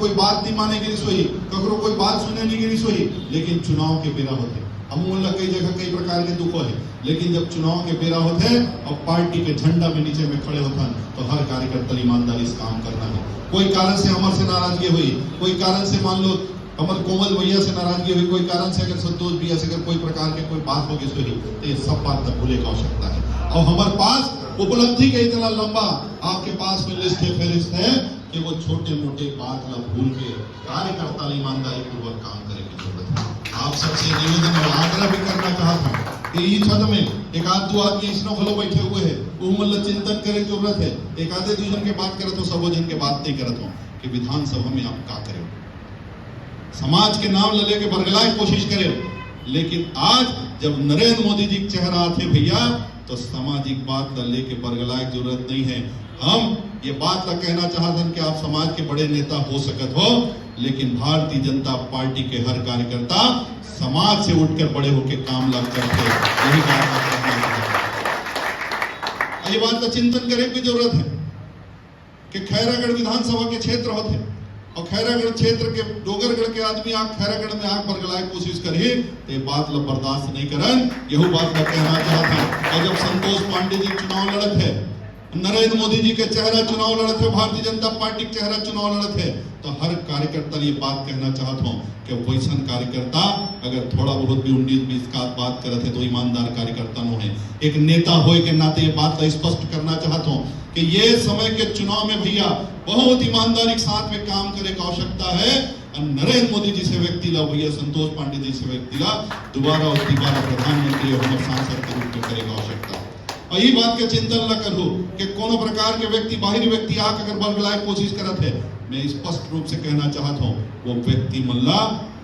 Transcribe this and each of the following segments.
कोई बात नहीं माने गिरी सोई, ककरो कोई बात सुने नहीं गिरी सोई, लेकिन चुनाव के बेरा होते हम कई जगह कई प्रकार के दुखों है, लेकिन जब चुनाव के बेरा होते और पार्टी के झंडा में नीचे में खड़े होता तो हर कार्यकर्ता ईमानदारी से काम करना है। कोई कारण से अमर से नाराजगी हुई, कोई कारण से मान लो अमर कोमल भैया से नाराजगी हुई, कोई कारण से अगर संतोष भैया से अगर कोई प्रकार के कोई बात होगी सोई तो ये सब बात तक भूले का आवश्यकता है। और हमारे पास उपलब्धि का इतना लंबा आपके पास में लिस्ट है, फेरिस्त है कि वो छोटे मोटे बात ला भूल के कार्यकर्ता ईमानदारी पूर्वक काम करे की जरूरत है। आप सबसे निवेदन और आग्रह भी करना चाहता हूँ कि इस छद में एक आध दो आदमी इसनो भलो बैठे हुए हैं, वो मतलब चिंतन करे की जरूरत है। एक आधे दो जन के बात करे तो सब जन के बात नहीं करत हो कि विधानसभा में आप क्या करे, समाज के नाम ले लेके बरगलाए कोशिश करे। लेकिन आज जब नरेंद्र मोदी जी चेहरा आते भैया तो सामाजिक बात ला लेके बरगलाए की जरूरत नहीं है। हम ये बात ला कहना चाहते हैं कि आप समाज के बड़े नेता हो सकत हो, लेकिन भारतीय जनता पार्टी के हर कार्यकर्ता समाज से उठकर बड़े होकर काम लग करते, यही ये बात का चिंतन करने की जरूरत है कि खैरागढ़ विधानसभा के क्षेत्र होते और खैरागढ़ क्षेत्र के डोगरगढ़ के आदमी आग खैरागढ़ में आग बरगलाए कोशिश करे तो ये बात ला बर्दाश्त नहीं करन, यही बात ला कहना चाहता है। और जब संतोष पांडे जी चुनाव लड़त है, नरेंद्र मोदी जी के चेहरा चुनाव लड़त है, भारतीय जनता पार्टी के चेहरा चुनाव लड़त है, तो हर कार्यकर्ता ये बात कहना चाहता हूँ कि वैसन कार्यकर्ता अगर थोड़ा बहुत भी 19-20 का बात करते है तो ईमानदार कार्यकर्ता नो है। एक नेता होए के नाते ये बात स्पष्ट करना चाहता हूँ कि ये समय के चुनाव में भैया बहुत ईमानदारी के साथ में काम करे की आवश्यकता है। नरेंद्र मोदी जी से व्यक्ति ला भैया संतोष पांडे जी से व्यक्ति ला दोबारा और दोबारा प्रधानमंत्री और सांसद के रूप में करे की आवश्यकता है। और ये बात के चिंतन न करो कि कोनो प्रकार के व्यक्ति बाहरी व्यक्ति आकर अगर बरगलाए कोशिश करत है, मैं स्पष्ट रूप से कहना चाहता हूँ वो व्यक्ति मल्ला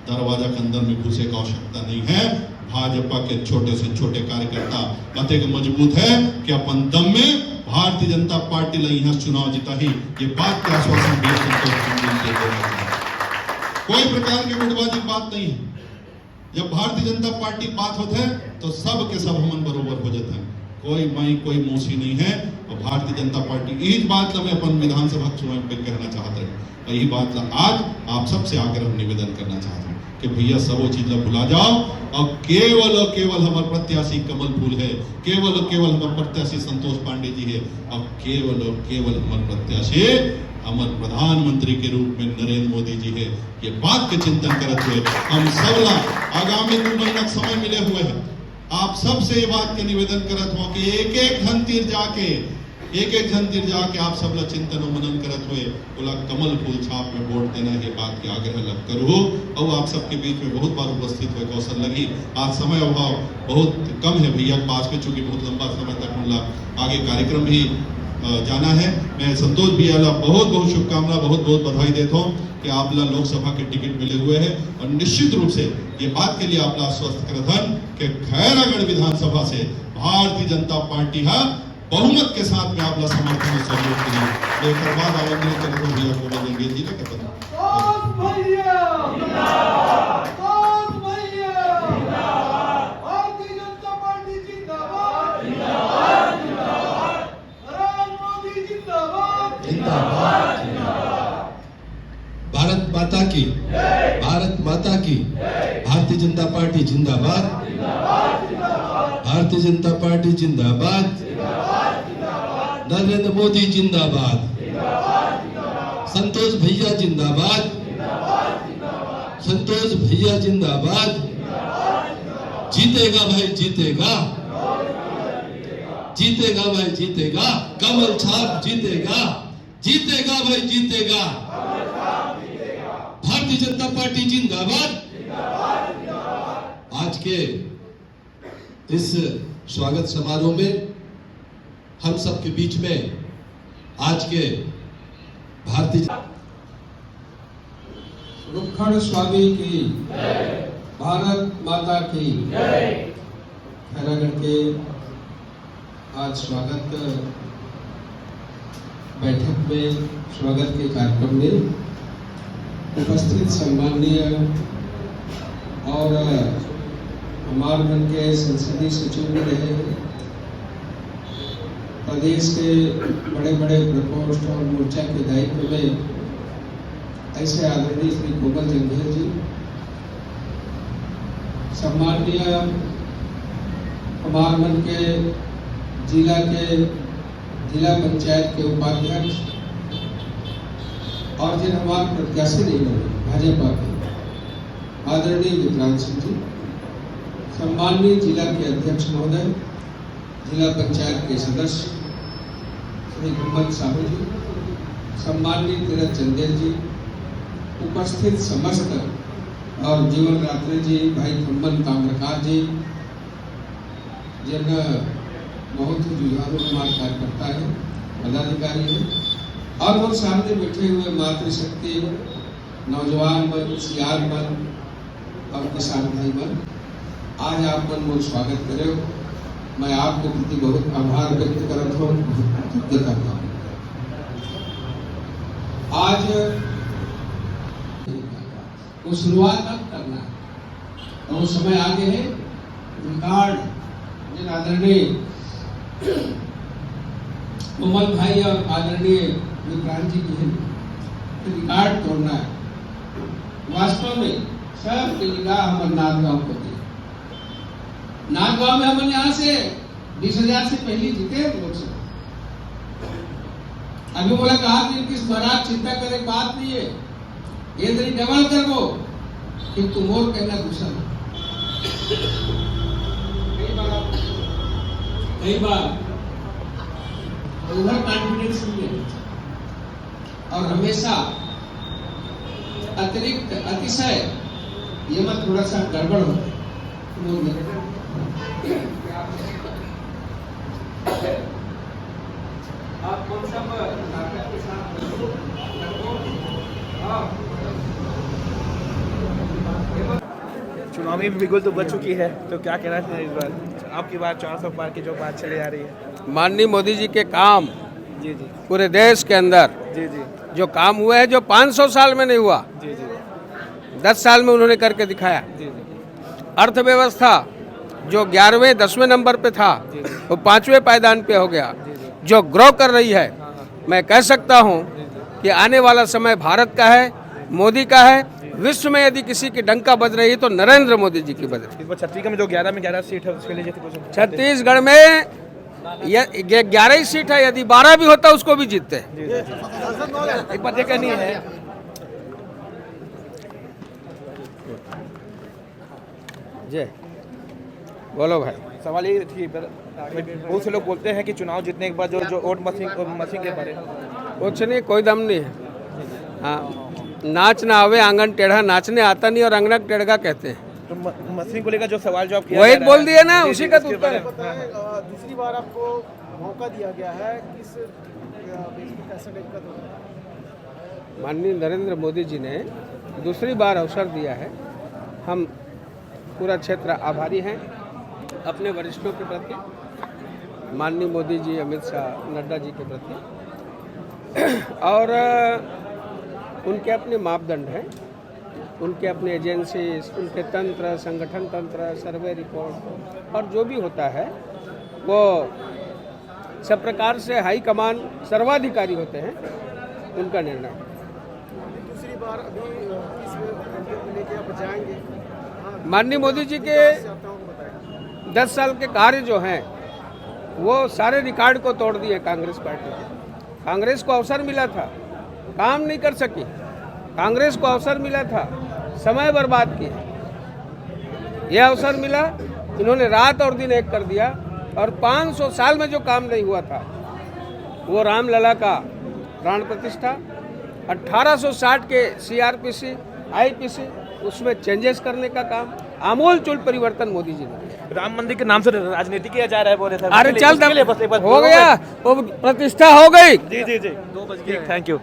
दरवाजा के अंदर में घुसे की आवश्यकता नहीं है। भाजपा के छोटे से छोटे कार्यकर्ता बातें के मजबूत है कि अपन दम में भारतीय जनता पार्टी ला यहाँ चुनाव जीता ही, ये बात के आश्वासन कोई प्रकार के गुटबाजी बात नहीं है। जब भारतीय जनता पार्टी बात होते है तो सब के सब हमन बरोबर हो जाते हैं, कोई माई कोई मौसी नहीं है। और भारतीय जनता पार्टी यही बात मैं अपन विधानसभा चुनाव में कहना चाहते हैं, और यही बात आज आप सबसे आग्रह निवेदन करना चाहते हैं कि भैया सब वो चीज भुला जाओ और केवल हमारे प्रत्याशी कमल फूल है, केवल हमारे प्रत्याशी संतोष पांडे जी है, और केवल हमारे प्रत्याशी हमारे प्रधानमंत्री के रूप में नरेंद्र मोदी जी है। ये बात के चिंतन करते हुए हम सब आगामी 2 महीना समय मिले हुए हैं। आप सबसे ये बात के निवेदन करत हो कि एक एक घन तीर जाके आप सब ला चिंतन और मनन करत हुए बोला कमल फूल छाप में वोट देना है, बात के आग्रह लग करो। और आप सबके बीच में बहुत बार उपस्थित हुए कौशल लगी। आज समय अभाव बहुत कम है भैया पास में, चूंकि बहुत लंबा समय तक मतलब आगे कार्यक्रम भी जाना है। मैं संतोष भैया ला बहुत शुभकामना, बहुत बधाई देता हूँ कि आप ला लोकसभा के टिकट मिले हुए हैं। और निश्चित रूप से ये बात के लिए आप ला आश्वस्त करत हन कि खैरागढ़ विधानसभा से भारतीय जनता पार्टी बहुमत के साथ में आप ला समर्थन और सहयोग के लिए लेकर बाद आमंत्रित करते भैया को बोलेंगे जी का भारत माता की, भारत माता की, भारतीय जनता पार्टी जिंदाबाद, भारतीय जनता पार्टी जिंदाबाद, नरेंद्र मोदी जिंदाबाद, संतोष भैया जिंदाबाद, संतोष भैया जिंदाबाद। जीतेगा भाई जीतेगा, जीतेगा भाई जीतेगा, कमल छाप जीतेगा, जीतेगा भाई जीतेगा, भारतीय जनता पार्टी जिंदाबाद। आज के इस स्वागत समारोह में हम सबके बीच में आज के भारतीय रुखड़ स्वामी की, भारत माता की, खैरागढ़ के आज स्वागत बैठक में, स्वागत के कार्यक्रम में उपस्थित सम्माननीय और हमारे मन के संसदीय सचिव में रहे प्रदेश के बड़े प्रकोष्ठ और मोर्चा के दायित्व में ऐसे आदरणीय श्री कोमल जंघेर जी, सम्माननीय कुमारगंज के जिला पंचायत के उपाध्यक्ष और जिन हमारे प्रत्याशी नहीं बने भाजपा के आदरणीय विक्रांत सिंह जी, सम्माननीय जिला के अध्यक्ष महोदय, जिला पंचायत के सदस्य श्री मोहम्मद साहू जी, सम्माननीय तीरथ चंदेल जी, उपस्थित समस्त और जीवन रात्रि जी, भाई खम्बन कामरकार जी, जिन बहुत ही जुझारू हमारे कार्यकर्ता है, पदाधिकारी है, और वो सामने बैठे हुए मातृशक्ति, नौजवान मन, सियार मन और किसान भाई मन, आज आप मन मोर स्वागत करे। मैं आपके प्रति बहुत आभार व्यक्त करता हूँ, कृतज्ञता का। आज वो शुरुआत अब करना है और वो समय आगे है। रिकॉर्ड जिन आदरणीय कोमल भाई और आदरणीय विक्रांत जी की रिकॉर्ड तोड़ना है। वास्तव में सब की निगाह हमारे नांदगांव को दी। नांदगांव में हमने यहाँ से 20,000 से पहले जीते लोकसभा। अभी बोला कहा कि इनकी स्वराज चिंता करे बात नहीं है, ये तरी डबल कर वो कि तुम और कहना दूसरा। कई बार ओवर कॉन्फिडेंस नहीं है और हमेशा अतिरिक्त अतिशय ये मत थोड़ा सा गड़बड़ हो। आप कौन सा ताकत के साथ चुनावी बिगुल तो बच चुकी है, तो क्या कहना चाहिए इस बार आपकी बात 400 पार की जो बात चली आ रही है? माननीय मोदी जी के काम जी जी पूरे देश के अंदर जी जी जो काम हुआ है, जो 500 साल में नहीं हुआ, जी जी 10 साल में उन्होंने करके दिखाया। जी जी अर्थव्यवस्था जो 11वें 10वें नंबर पे था वो 5वें पायदान पे हो गया, जो ग्रो कर रही है। मैं कह सकता हूँ कि आने वाला समय भारत का है, मोदी का है। विश्व में यदि किसी की डंका बज रही है तो नरेंद्र मोदी जी की बज रही है। इस बार छत्तीसगढ़ में जो 11 में 11 सीट है उसके लिए छत्तीसगढ़ में 11 ही सीट है, यदि 12 भी होता उसको भी जीतते हैं। एक बात ये कहनी है, जय बोलो भाई। सवाल ये थी, बहुत से लोग बोलते हैं कि चुनाव जीतने के बाद जो वोट मशीन के बारे में कुछ नहीं, कोई दम नहीं है। हाँ, नाच ना आवे आंगन टेढ़ा, नाचने आता नहीं और अंगना टेढ़ा कहते हैं। तो मशीन को लेकर जो सवाल जो आप किया वही जा रहा बोल है, दिए ना, जी, उसी जी, का उसके उत्तर है। बारे में। दूसरी बार आपको मौका दिया गया है, किस कैसे टाइप का तो माननीय नरेंद्र मोदी जी ने दूसरी बार अवसर दिया है। हम पूरा क्षेत्र आभारी हैं अपने वरिष्ठों के प्रति, माननीय मोदी जी, अमित शाह, नड्डा जी के प्रति। और उनके अपने मापदंड हैं, उनके अपने एजेंसी, उनके तंत्र, संगठन तंत्र, सर्वे रिपोर्ट और जो भी होता है वो सब प्रकार से हाई कमान सर्वाधिकारी होते हैं, उनका निर्णय। दूसरी बार अभी इस लेके आप जाएंगे? हाँ, माननीय मोदी जी के छात्राओं को बताएं। 10 साल के कार्य जो हैं वो सारे रिकॉर्ड को तोड़ दिए कांग्रेस पार्टी के। कांग्रेस को अवसर मिला था, काम नहीं कर सकी। कांग्रेस को अवसर मिला था, समय बर्बाद किया। यह अवसर मिला, इन्होंने रात और दिन एक कर दिया। और 500 साल में जो काम नहीं हुआ था वो रामलला का प्राण प्रतिष्ठा, 1860 के CRPC, IPC उसमें चेंजेस करने का काम, आमूल चूल परिवर्तन मोदी जी ने किया। राम मंदिर के नाम से राजनीति किया जा रहा है, बोल रहे थे। अरे चल उसके लिए बस एक बार हो गया, वो प्रतिष्ठा हो गई। जी जी जी 2 बज गए, थैंक यू।